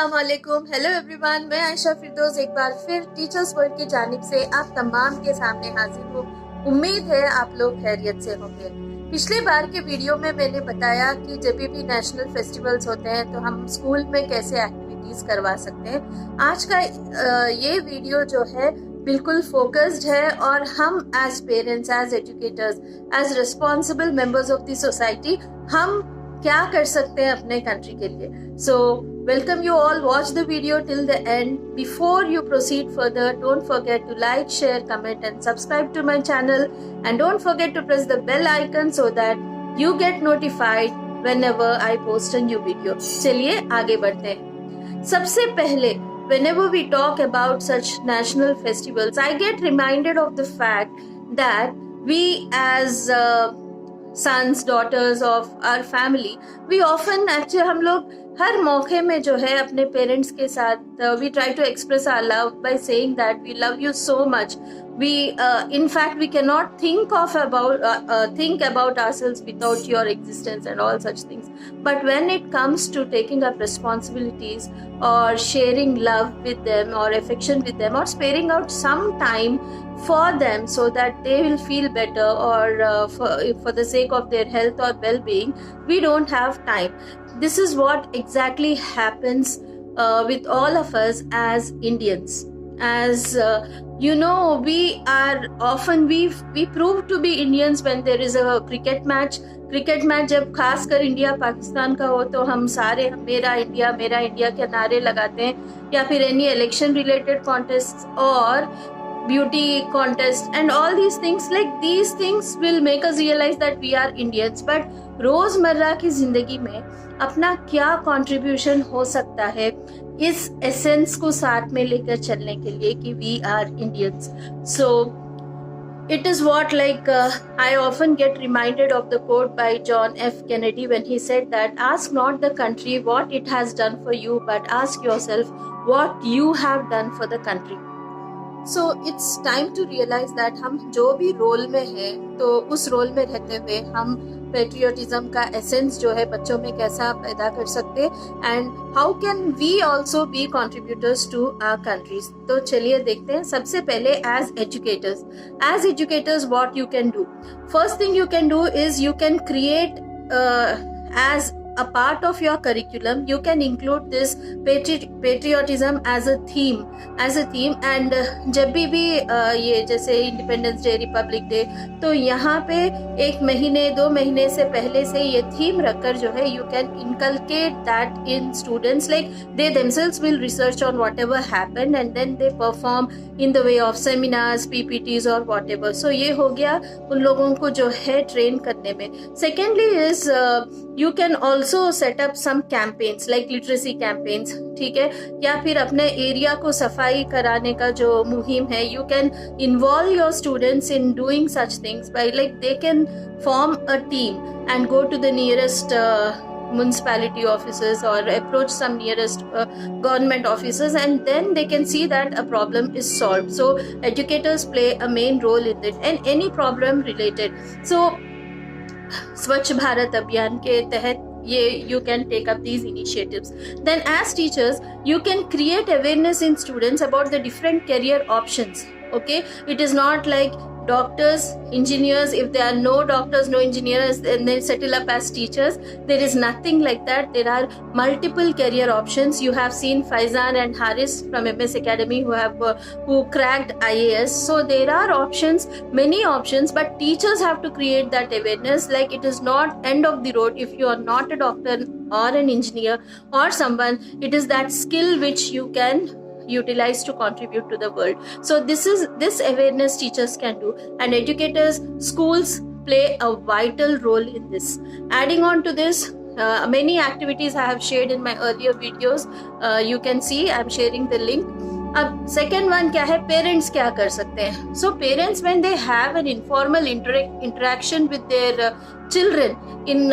अस्सलाम वालेकुम, hello everyone. मैं आयशा फिरदौस एक बार फिर टीचर्स वर्ल्ड की जानिब से आप तमाम के सामने हाजिर हूँ। उम्मीद है आप लोग खैरियत से होंगे। पिछली बार के वीडियो में मैंने बताया कि जब भी नेशनल फेस्टिवल्स होते हैं तो हम स्कूल में कैसे एक्टिविटीज करवा सकते हैं। आज का ये वीडियो जो है बिल्कुल फोकस्ड है और हम as parents, as educators, as responsible members of the society हम क्या कर सकते हैं अपने कंट्री के लिए। सो welcome you all, watch the video till the end. Before you proceed further, don't forget to like, share, comment and subscribe to my channel, and don't forget to press the bell icon so that you get notified whenever I post a new video. चलिए आगे बढ़ते हैं। सबसे पहले whenever we talk about such national festivals, I get reminded of the fact that we as sons, daughters of our family, we often actually हम लोग हर मौके में जो है अपने पेरेंट्स के साथ we try to express our love by saying that we love you so much. We in fact we cannot think about ourselves without your existence and all such things. But when it comes to taking up responsibilities or sharing love with them or affection with them or sparing out some time for them so that they will feel better or for the sake of their health or well-being, we don't have time. This is what exactly happens with all of us as Indians. As you know, we are often we prove to be Indians when there is a cricket match. Cricket match जब खासकर India Pakistan का हो तो हम सारे मेरा India के नारे लगाते हैं, या फिर एनी इलेक्शन रिलेटेड कॉन्टेस्ट और beauty contest and all these things, like these things will make us realize that we are Indians. But रोजमर्रा की जिंदगी में अपना क्या कंट्रीब्यूशन हो सकता है इस एसेंस को साथ में लेकर चलने के लिए कि we are Indians. So it is what I often get reminded of the quote by John F. Kennedy when he said that ask not the country what it has done for you, but ask yourself what you have done for the country. So it's time to realize that हम जो भी role में हैं तो उस role में रहते हुए हम पेट्रियोटिज्म का एसेंस जो है बच्चों में कैसा पैदा कर सकते and how can we also be contributors to our countries. तो चलिए देखते हैं। सबसे पहले as educators what you can do. First thing you can do is you can create as a part of your curriculum, you can include this patriotism as a theme and जब भी ये जैसे इंडिपेंडेंस डे, रिपब्लिक डे, तो यहाँ पे 1 महीने 2 महीने से पहले से ये थीम रखकर जो है you can inculcate that in students, like they themselves will research on whatever happened and then they perform in the way of seminars, PPTs or whatever. So ये हो गया उन लोगों को जो है ट्रेन करने में। Secondly is you can also set up some campaigns like literacy campaigns, ठीक है, या फिर अपने एरिया को सफाई कराने का जो मुहिम है, you can involve your students in doing such things by they can form a team and go to the nearest municipality offices or approach some nearest government offices, and then they can see that a problem is solved. So educators play a main role in it and any problem related. So स्वच्छ भारत अभियान के तहत ये you can take up these initiatives. Then as teachers you can create awareness in students about the different career options. Okay, it is not like doctors, engineers, if there are no doctors, no engineers, then they settle up as teachers. There is nothing like that. There are multiple career options. You have seen Faizan and Haris from MS Academy who cracked IAS. So there are options, many options, but teachers have to create that awareness. Like it is not end of the road if you are not a doctor or an engineer or someone. It is that skill which you can utilize to contribute to the world. So this awareness teachers can do, and educators, schools play a vital role in this. Adding on to this, many activities I have shared in my earlier videos. You can see I'm sharing the link. अब second one क्या है, parents क्या कर सकते हैं। So parents when they have an informal interaction with their children in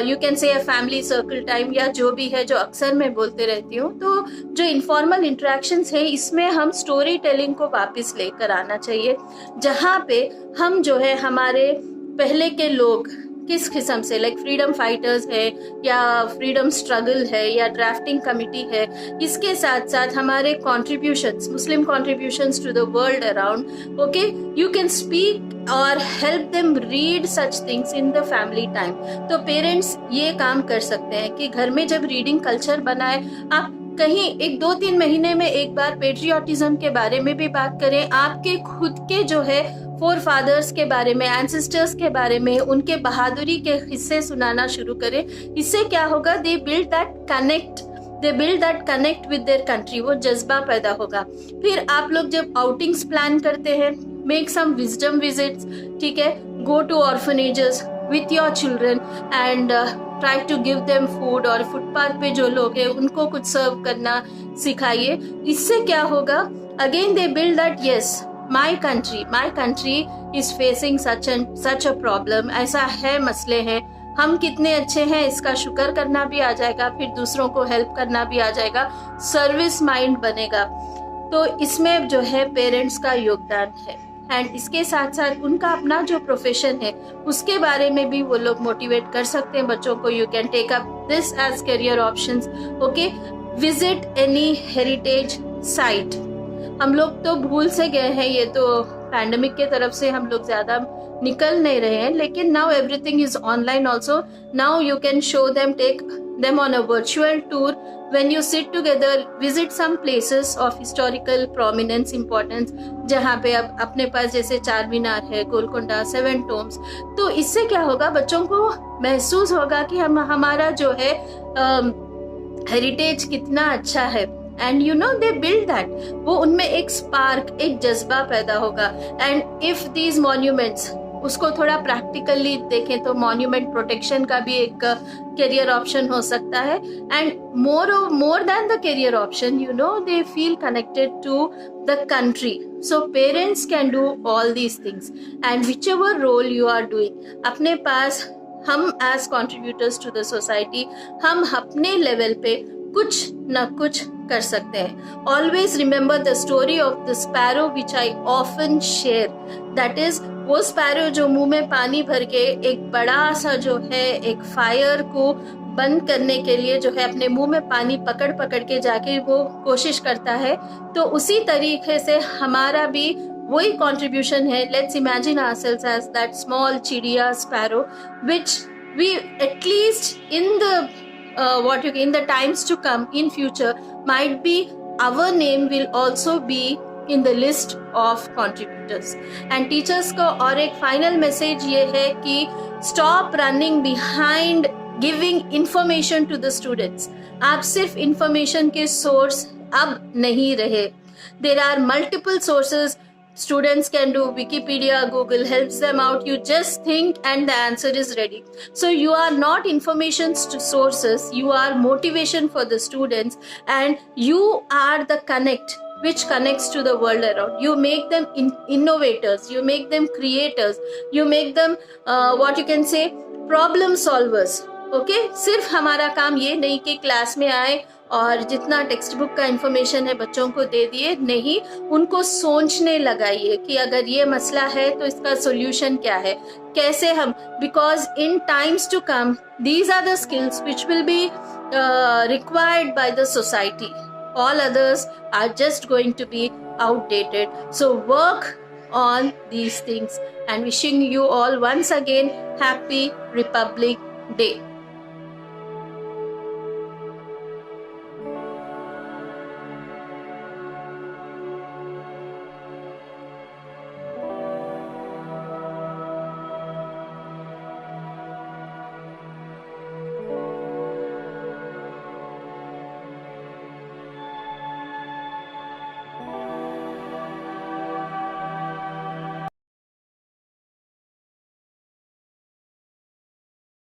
you can say a family circle time या जो भी है जो अक्सर मैं बोलते रहती हूँ, तो जो इनफॉर्मल इंटरेक्शंस है इसमें हम स्टोरी टेलिंग को वापस लेकर आना चाहिए, जहाँ पे हम जो है हमारे पहले के लोग किस किस्म से, लाइक फ्रीडम फाइटर्स है या फ्रीडम स्ट्रगल है या ड्राफ्टिंग कमिटी है, इसके साथ साथ हमारे contributions, Muslim contributions to the world around, okay, you can speak और help them read such things in the family time. तो पेरेंट्स ये काम कर सकते हैं कि घर में जब रीडिंग कल्चर बनाए, आप कहीं 1-2-3 महीने में एक बार पेट्रियोटिज्म के बारे में भी बात करें, आपके खुद के जो है फोर फादर्स के बारे में, एंसेस्टर्स के बारे में, उनके बहादुरी के किस्से सुनाना शुरू करें। इससे क्या होगा, they build that connect with their country, वो जज्बा पैदा होगा। फिर आप लोग जब आउटिंग्स प्लान करते हैं, मेक सम विजडम विजिट्स, ठीक है, go to orphanages with your children and try to give them food, और फुटपाथ पे जो लोग हैं उनको कुछ सर्व करना सिखाइए। इससे क्या होगा, again they build that yes my country is facing such a problem, ऐसा है, मसले हैं, हम कितने अच्छे हैं, इसका शुक्र करना भी आ जाएगा, फिर दूसरों को हेल्प करना भी आ जाएगा, सर्विस माइंड बनेगा। तो इसमें जो है पेरेंट्स का योगदान है। एंड इसके साथ साथ उनका अपना जो प्रोफेशन है उसके बारे में भी वो लोग मोटिवेट कर सकते हैं बच्चों को। You can take up this as career options, okay. Visit any heritage site. हम लोग तो भूल से गए हैं, ये तो पैंडेमिक के तरफ से हम लोग ज्यादा निकल नहीं रहे हैं, लेकिन now everything is online also. Now you can show them, take them on a virtual tour. When you sit together, visit some places of historical prominence, importance, जहाँ पे अब अपने पास जैसे चार मीनार है, गोलकोंडा, 7 टोम्स। तो इससे क्या होगा, बच्चों को महसूस होगा कि हमारा जो है हेरिटेज कितना अच्छा है। And you know they build that, वो उनमें एक स्पार्क, एक जज्बा पैदा होगा। एंड इफ दीज मॉन्यूमेंट्स, उसको थोड़ा प्रैक्टिकली देखें तो मॉन्यूमेंट प्रोटेक्शन का भी एक करियर ऑप्शन हो सकता है। And more than the career option, you know, they feel connected to the country. So parents can do all these things and whichever role you are doing, अपने पास हम as contributors to the society, हम अपने level पे कुछ न कुछ कर सकते हैं। Always remember the story of the sparrow which I often share, that is वो स्पैरो जो मुंह में पानी भर के एक बड़ा सा जो है एक फायर को बंद करने के लिए जो है अपने मुंह में पानी पकड़ पकड़ के जाके वो कोशिश करता है। तो उसी तरीके से हमारा भी वही कंट्रीब्यूशन है। Let's imagine ourselves as that small चिड़िया sparrow which we at least in the times to come in future might be our name will also be in the list of contributors. And teachers को और एक final message ये है कि stop running behind giving information to the students. आप सिर्फ information के source अब नहीं रहे. There are multiple sources. Students can do Wikipedia, Google helps them out. You just think and the answer is ready. So you are not information sources, you are motivation for the students, and you are the connect which connects to the world around. You make them innovators, you make them creators, you make them what you can say problem solvers. Okay? सिर्फ हमारा काम ये नहीं कि class में आए और जितना टेक्स्ट बुक का इंफॉर्मेशन है बच्चों को दे दिए, नहीं, उनको सोचने लगाइए कि अगर ये मसला है तो इसका सोल्यूशन क्या है, कैसे हम, because in times to come these are the skills which will be required by the society. All others are just going to be outdated. So work on these things and wishing you all once again happy Republic Day.